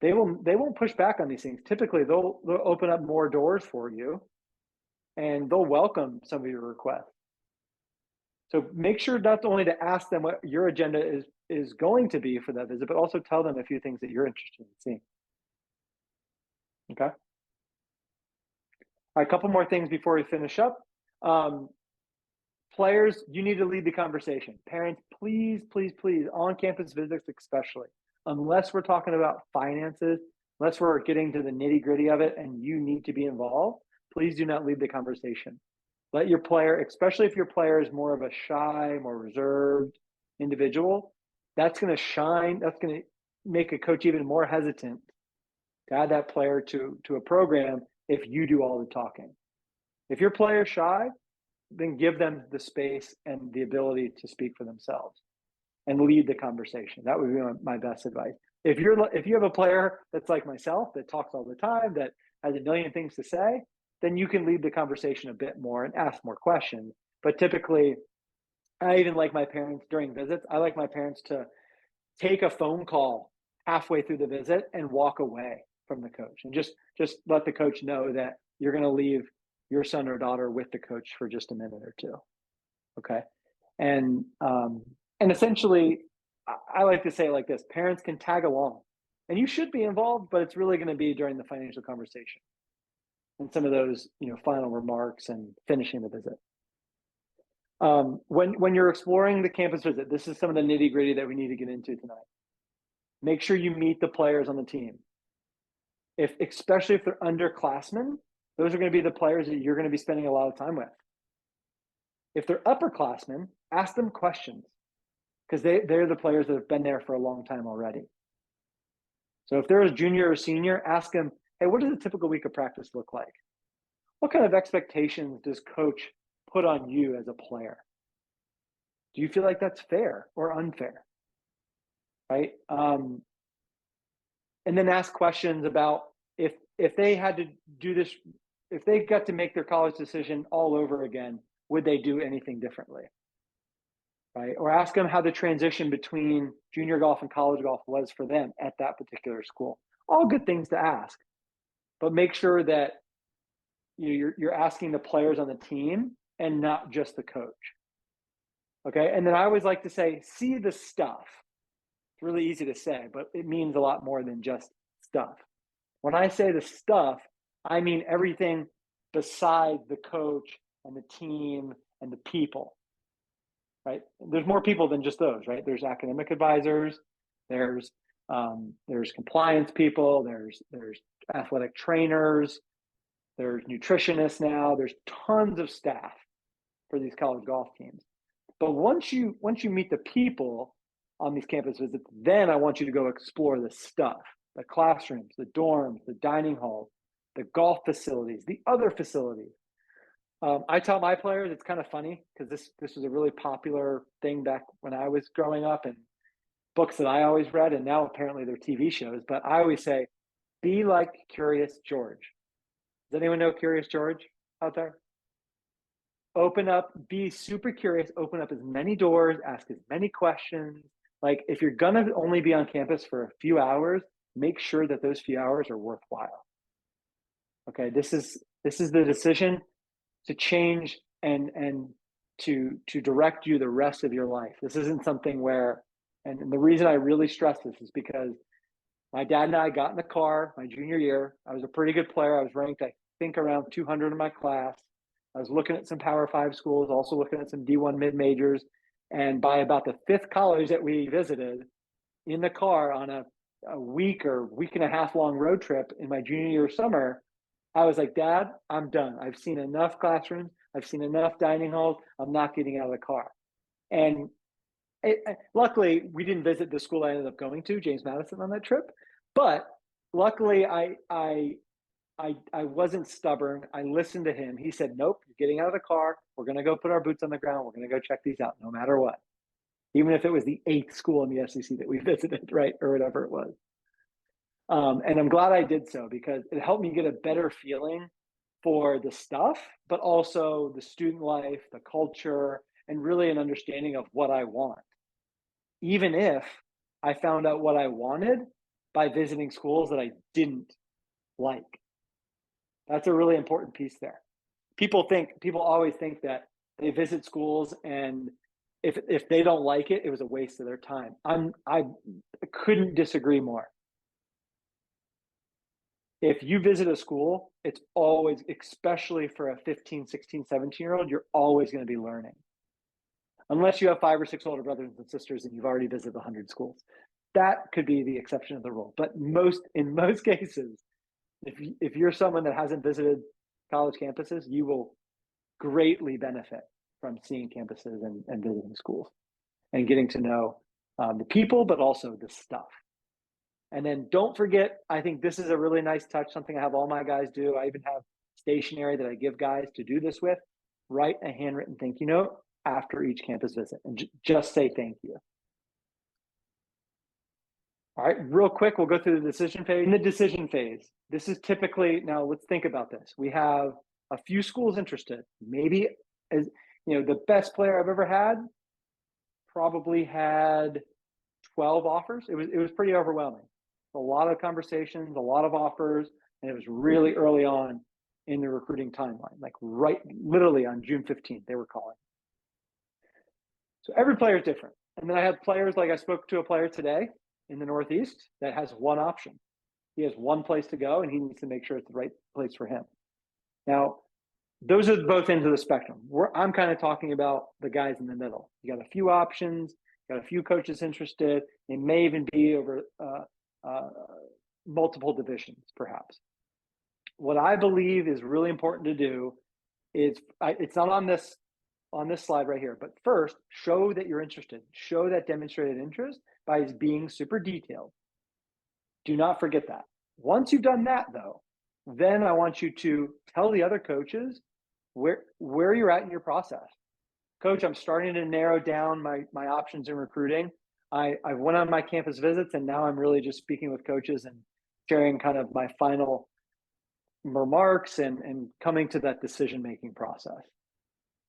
They won't push back on these things. Typically, they'll open up more doors for you and they'll welcome some of your requests. So make sure not only to ask them what your agenda is going to be for that visit, but also tell them a few things that you're interested in seeing. Okay. All right, a couple more things before we finish up. Players, you need to lead the conversation. Parents, please, please, please, on-campus visits especially, unless we're talking about finances, unless we're getting to the nitty-gritty of it and you need to be involved, please do not lead the conversation. Let your player, especially if your player is more of a shy, more reserved individual, that's going to make a coach even more hesitant to add that player to a program if you do all the talking. If your player's shy, then give them the space and the ability to speak for themselves and lead the conversation. That would be my best advice. If you have a player that's like myself, that talks all the time, that has a million things to say, then you can lead the conversation a bit more and ask more questions. But typically, I even like my parents during visits, I like my parents to take a phone call halfway through the visit and walk away from the coach and just let the coach know that you're going to leave your son or daughter with the coach for just a minute or two. Okay. And essentially, I like to say it like this: parents can tag along and you should be involved, but it's really going to be during the financial conversation and some of those, final remarks and finishing the visit. When you're exploring the campus visit, this is some of the nitty gritty that we need to get into tonight. Make sure you meet the players on the team. Especially if they're underclassmen, those are going to be the players that you're going to be spending a lot of time with. If they're upperclassmen, ask them questions because they're the players that have been there for a long time already. So if they're a junior or senior, ask them, hey, what does a typical week of practice look like? What kind of expectations does coach put on you as a player? Do you feel like that's fair or unfair? Right? And then ask questions about if they had to do this, if they got to make their college decision all over again, would they do anything differently? Right? Or ask them how the transition between junior golf and college golf was for them at that particular school. All good things to ask, but make sure that you're asking the players on the team and not just the coach. Okay. And then I always like to say, see the stuff. It's really easy to say, but it means a lot more than just stuff. When I say the stuff, I mean everything besides the coach and the team and the people, right? There's more people than just those, right? There's academic advisors, there's compliance people, there's athletic trainers, there's nutritionists now, there's tons of staff for these college golf teams. But once you meet the people on these campus visits, then I want you to go explore the stuff, the classrooms, the dorms, the dining halls, the golf facilities, the other facilities. I tell my players, it's kind of funny because this was a really popular thing back when I was growing up and books that I always read, and now apparently they're TV shows. But I always say, be like Curious George. Does anyone know Curious George out there? Open up, be super curious, open up as many doors, ask as many questions. Like if you're gonna only be on campus for a few hours, make sure that those few hours are worthwhile. Okay, this is the decision to change and to direct you the rest of your life. This isn't something where, and the reason I really stress this is because my dad and I got in the car my junior year. I was a pretty good player. I was ranked, I think, around 200 in my class. I was looking at some Power 5 schools, also looking at some D1 mid-majors. And by about the fifth college that we visited, in the car on a week or week and a half long road trip in my junior year summer, I was like, Dad, I'm done. I've seen enough classrooms. I've seen enough dining halls. I'm not getting out of the car. And luckily, we didn't visit the school I ended up going to, James Madison, on that trip. But luckily, I wasn't stubborn. I listened to him. He said, nope, you're getting out of the car. We're going to go put our boots on the ground. We're going to go check these out no matter what. Even if it was the 8th school in the SEC that we visited, right? Or whatever it was. And I'm glad I did so because it helped me get a better feeling for the stuff, but also the student life, the culture, and really an understanding of what I want. Even if I found out what I wanted by visiting schools that I didn't like. That's a really important piece there. People always think that they visit schools and if they don't like it, it was a waste of their time. I couldn't disagree more. If you visit a school, it's always, especially for a 15, 16, 17-year-old, you're always going to be learning. Unless you have 5 or 6 older brothers and sisters and you've already visited 100 schools. That could be the exception of the rule. But in most cases, if you're someone that hasn't visited college campuses, you will greatly benefit from seeing campuses and visiting schools and getting to know the people, but also the stuff. And then don't forget, I think this is a really nice touch, something I have all my guys do. I even have stationery that I give guys to do this with. Write a handwritten thank you note after each campus visit and just say thank you. All right, real quick, we'll go through the decision phase. In the decision phase, this is typically, now let's think about this. We have a few schools interested. Maybe, as you know, the best player I've ever had probably had 12 offers. It was pretty overwhelming. A lot of conversations, a lot of offers, and it was really early on in the recruiting timeline, like right, literally on June 15th, they were calling. So every player is different. And then I had players, like I spoke to a player today in the Northeast that has one option. He has one place to go and he needs to make sure it's the right place for him. Now, those are both ends of the spectrum. I'm kind of talking about the guys in the middle. You got a few options, got a few coaches interested. It may even be over multiple divisions, perhaps. What I believe is really important to do is, it's not on this slide right here, but first, show that you're interested. Show that demonstrated interest by being super detailed. Do not forget that. Once you've done that, though, then I want you to tell the other coaches where you're at in your process. Coach, I'm starting to narrow down my options in recruiting. I went on my campus visits, and now I'm really just speaking with coaches and sharing kind of my final remarks and coming to that decision-making process.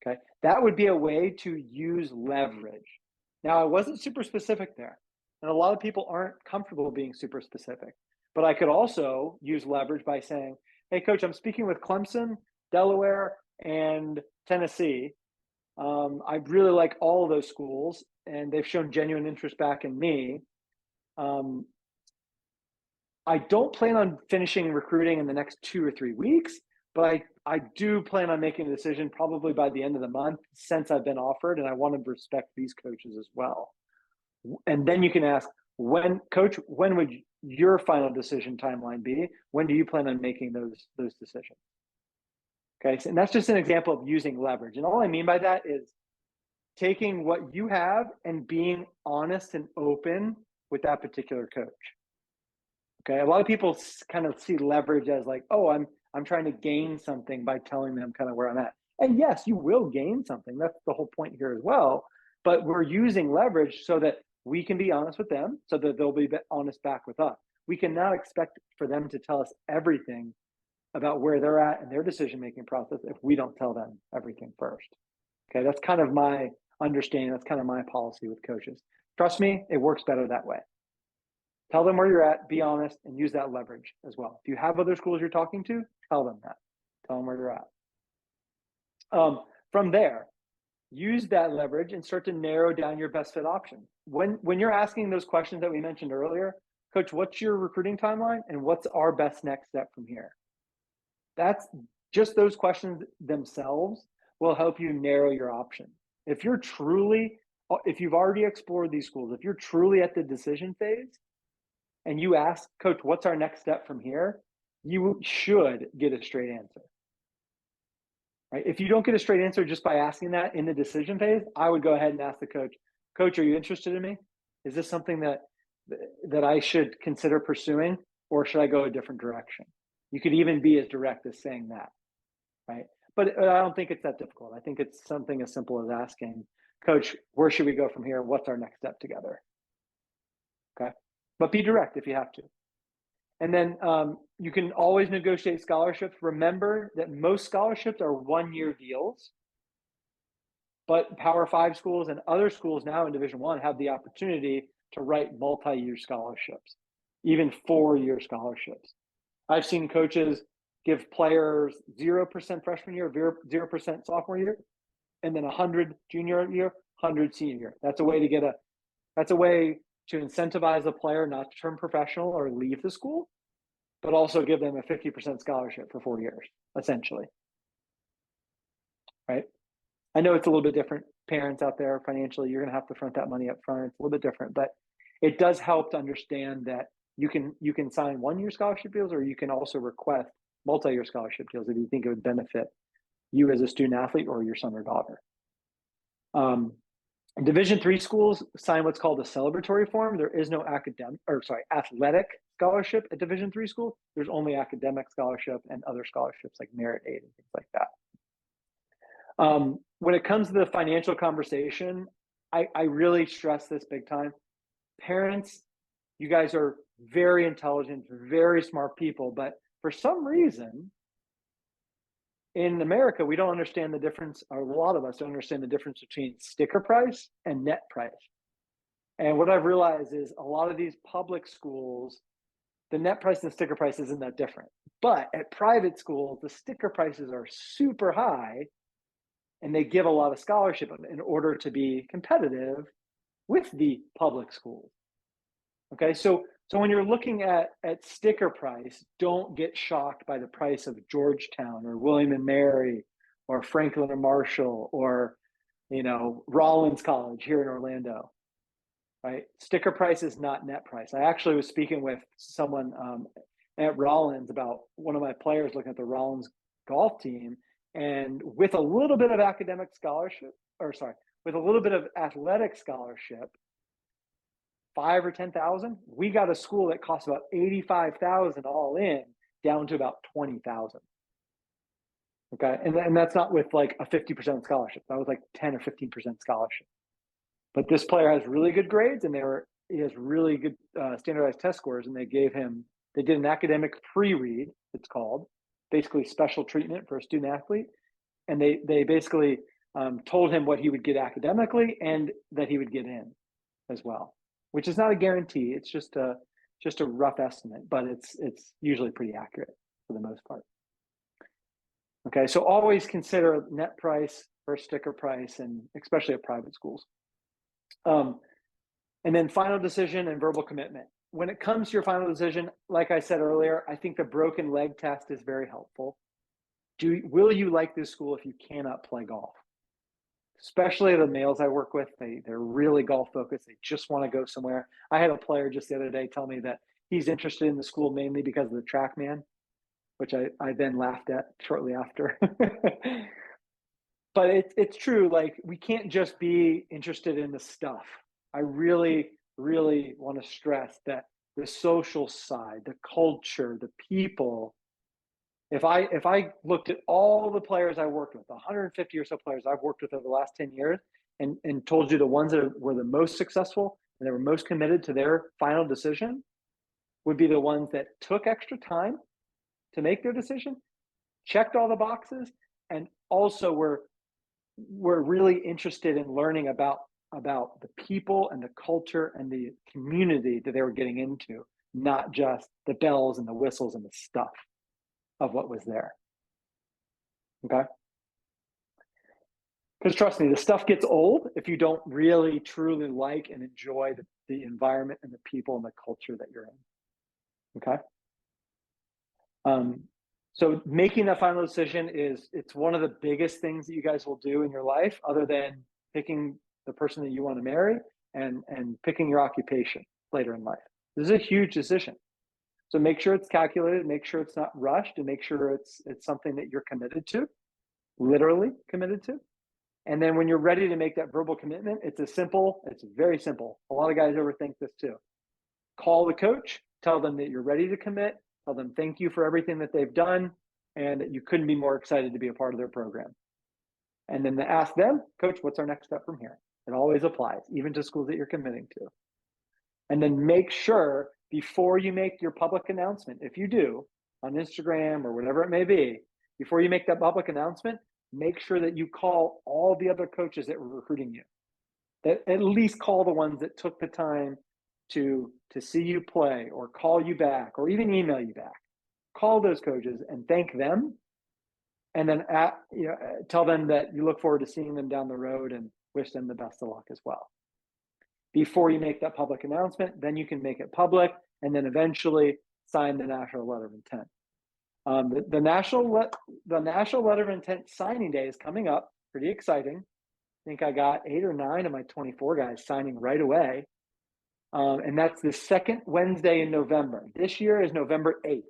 Okay, that would be a way to use leverage. Now, I wasn't super specific there, and a lot of people aren't comfortable being super specific, but I could also use leverage by saying, hey, coach, I'm speaking with Clemson, Delaware, and Tennessee. I really like all of those schools, and they've shown genuine interest back in me. I don't plan on finishing recruiting in the next 2 or 3 weeks, but I do plan on making a decision probably by the end of the month since I've been offered, and I want to respect these coaches as well. And then you can ask, Coach, when would your final decision timeline be? When do you plan on making those decisions? Okay, so, and that's just an example of using leverage. And all I mean by that is taking what you have and being honest and open with that particular coach. Okay, a lot of people kind of see leverage as like, oh, I'm trying to gain something by telling them kind of where I'm at. And yes, you will gain something. That's the whole point here as well. But we're using leverage so that we can be honest with them, so that they'll be honest back with us. We cannot expect for them to tell us everything about where they're at in their decision-making process if we don't tell them everything first. Okay, that's kind of my understanding. That's kind of my policy with coaches. Trust me, it works better that way. Tell them where you're at, be honest, and use that leverage as well. If you have other schools you're talking to, tell them that. Tell them where you're at. From there, use that leverage and start to narrow down your best fit option. When you're asking those questions that we mentioned earlier, Coach, what's your recruiting timeline and what's our best next step from here? That's just those questions themselves will help you narrow your option. If you've already explored these schools, if you're truly at the decision phase and you ask, Coach, what's our next step from here? You should get a straight answer. Right? If you don't get a straight answer just by asking that in the decision phase, I would go ahead and ask the coach, Coach, are you interested in me? Is this something that I should consider pursuing, or should I go a different direction? You could even be as direct as saying that, right? But I don't think it's that difficult. I think it's something as simple as asking, Coach, where should we go from here? What's our next step together? Okay, but be direct if you have to. And then you can always negotiate scholarships. Remember that most scholarships are one-year deals, but Power 5 schools and other schools now in Division I have the opportunity to write multi-year scholarships, even 4-year scholarships. I've seen coaches give players 0% freshman year, 0% sophomore year, and then 100 junior year, 100 senior year. That's a way to incentivize a player not to turn professional or leave the school, but also give them a 50% scholarship for 4 years, essentially. Right? I know it's a little bit different. Parents out there financially, you're going to have to front that money up front. It's a little bit different, but it does help to understand that you can sign 1-year scholarship deals, or you can also request multi-year scholarship deals if you think it would benefit you as a student athlete or your son or daughter. Division III schools sign what's called a celebratory form. There is no athletic scholarship at Division III school. There's only academic scholarship and other scholarships like merit aid and things like that. When it comes to the financial conversation, I really stress this big time. Parents, you guys are very intelligent, very smart people, but for some reason, in America, we don't understand the difference, or a lot of us don't understand the difference between sticker price and net price. And what I've realized is a lot of these public schools, the net price and the sticker price isn't that different. But at private schools, the sticker prices are super high and they give a lot of scholarship in order to be competitive with the public schools. Okay, so when you're looking at sticker price, don't get shocked by the price of Georgetown or William and Mary or Franklin and Marshall or Rollins College here in Orlando. Right? Sticker price is not net price. I actually was speaking with someone at Rollins about one of my players looking at the Rollins golf team, and with a little bit of academic scholarship, with a little bit of athletic scholarship, 5 or 10,000, we got a school that costs about 85,000 all in, down to about 20,000. Okay, and that's not with like a 50% scholarship. That was like 10 or 15% scholarship. But this player has really good grades, and he has really good standardized test scores, and they did an academic pre-read, it's called, basically special treatment for a student athlete. And they basically told him what he would get academically and that he would get in as well, which is not a guarantee. It's just a rough estimate, but it's usually pretty accurate for the most part. Okay, so always consider net price versus sticker price, and especially at private schools. And then final decision and verbal commitment. When it comes to your final decision, like I said earlier, I think the broken leg test is very helpful. Will you like this school if you cannot play golf? Especially the males I work with, they're really golf focused. They just want to go somewhere. I had a player just the other day tell me that he's interested in the school mainly because of the TrackMan, which I then laughed at shortly after. But it's true. Like, we can't just be interested in the stuff. I really, really want to stress that the social side, the culture, the people. If I looked at all the players I worked with, 150 or so players I've worked with over the last 10 years, and told you the ones that were the most successful and they were most committed to their final decision, would be the ones that took extra time to make their decision, checked all the boxes, and also were really interested in learning about the people and the culture and the community that they were getting into, not just the bells and the whistles and the stuff of what was there. Okay? Because trust me, the stuff gets old if you don't really truly like and enjoy the environment and the people and the culture that you're in. Okay? So making that final decision it's one of the biggest things that you guys will do in your life, other than picking the person that you want to marry and picking your occupation later in life. This is a huge decision. So make sure it's calculated, make sure it's not rushed, and make sure it's something that you're committed to, literally committed to. And then when you're ready to make that verbal commitment, it's very simple. A lot of guys overthink this too. Call the coach, tell them that you're ready to commit, tell them thank you for everything that they've done, and that you couldn't be more excited to be a part of their program. And then to ask them, coach, what's our next step from here? It always applies, even to schools that you're committing to. And then make sure before you make your public announcement, if you do, on Instagram or whatever it may be, before you make that public announcement, make sure that you call all the other coaches that were recruiting you. That at least call the ones that took the time to see you play, or call you back, or even email you back. Call those coaches and thank them, and then tell them that you look forward to seeing them down the road and wish them the best of luck as well. Before you make that public announcement, then you can make it public, and then eventually sign the national letter of intent. The national letter of intent signing day is coming up. Pretty exciting. I think I got 8 or 9 of my 24 guys signing right away. And that's the second Wednesday in November. This year is November 8th.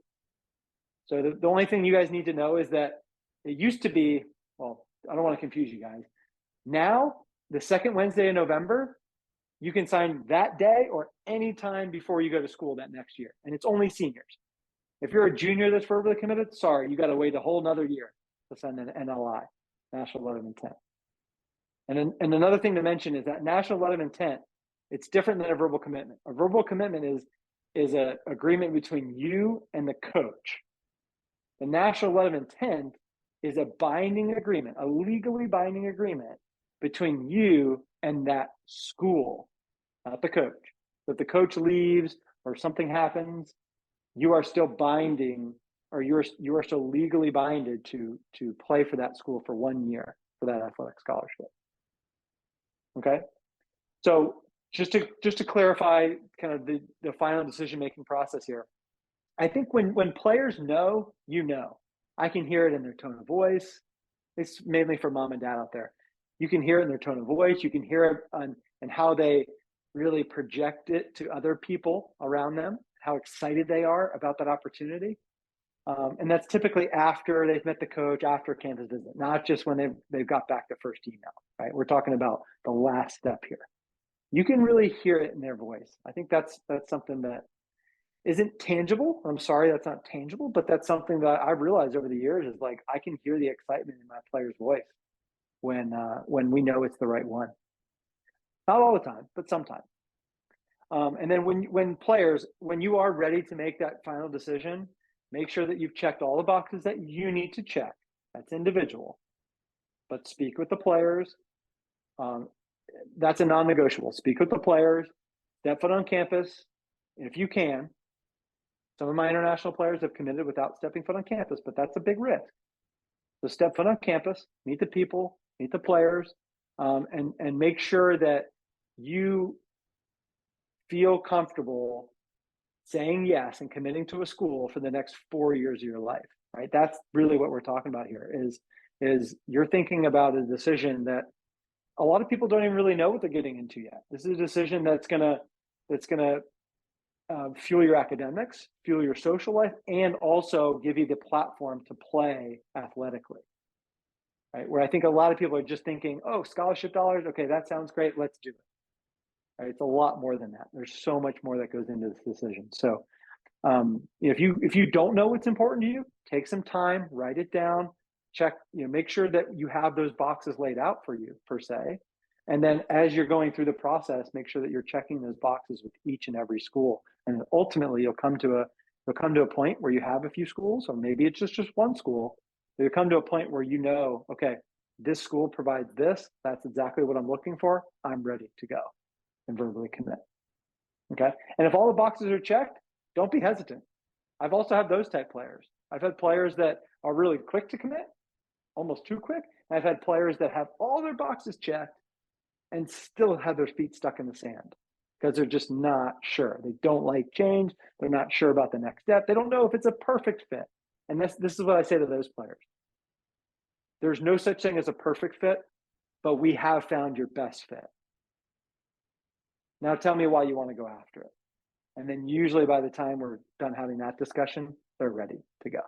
So the only thing you guys need to know is that it used to be, well, I don't want to confuse you guys. Now the second Wednesday in November, you can sign that day or any time before you go to school that next year. And it's only seniors. If you're a junior that's verbally committed, sorry, you got to wait a whole nother year to send an NLI, National Letter of Intent. And another thing to mention is that National Letter of Intent, it's different than a verbal commitment. A verbal commitment is an agreement between you and the coach. The National Letter of Intent is a binding agreement, a legally binding agreement between you and that school, not the coach. So if the coach leaves or something happens, you are still binding, or you are still legally binded to play for that school for 1 year for that athletic scholarship. Okay, so just to clarify kind of the final decision-making process here, I think when players know, you know. I can hear it in their tone of voice. It's mainly for mom and dad out there. You can hear it in their tone of voice. You can hear it on and how they really project it to other people around them, how excited they are about that opportunity. And that's typically after they've met the coach, after a campus visit, not just when they've got back the first email, right? We're talking about the last step here. You can really hear it in their voice. I think that's something that isn't tangible. I'm sorry, that's not tangible, but that's something that I've realized over the years is like, I can hear the excitement in my player's voice when we know it's the right one. Not all the time, but sometimes. And then when you are ready to make that final decision, make sure that you've checked all the boxes that you need to check. That's individual, but speak with the players. That's a non-negotiable. Speak with the players, step foot on campus, if you can. Some of my international players have committed without stepping foot on campus, but that's a big risk. So step foot on campus, meet the people, meet the players, and make sure that you feel comfortable saying yes and committing to a school for the next 4 years of your life, right? That's really what we're talking about here is you're thinking about a decision that a lot of people don't even really know what they're getting into yet. This is a decision that's gonna fuel your academics, fuel your social life, and also give you the platform to play athletically, right? Where I think a lot of people are just thinking, oh, scholarship dollars, okay, that sounds great, let's do it. Right? It's a lot more than that. There's so much more that goes into this decision. So if you don't know what's important to you, take some time, write it down, check, make sure that you have those boxes laid out for you per se. And then as you're going through the process, make sure that you're checking those boxes with each and every school. And ultimately you'll come to a point where you have a few schools, or maybe it's just one school. You'll come to a point where you know, okay, this school provides this. That's exactly what I'm looking for. I'm ready to go and verbally commit. Okay. And if all the boxes are checked, don't be hesitant. I've also had those type players. I've had players that are really quick to commit, almost too quick. And I've had players that have all their boxes checked and still have their feet stuck in the sand because they're just not sure. They don't like change. They're not sure about the next step. They don't know if it's a perfect fit. And this is what I say to those players. There's no such thing as a perfect fit, but we have found your best fit. Now tell me why you want to go after it. And then usually by the time we're done having that discussion, they're ready to go.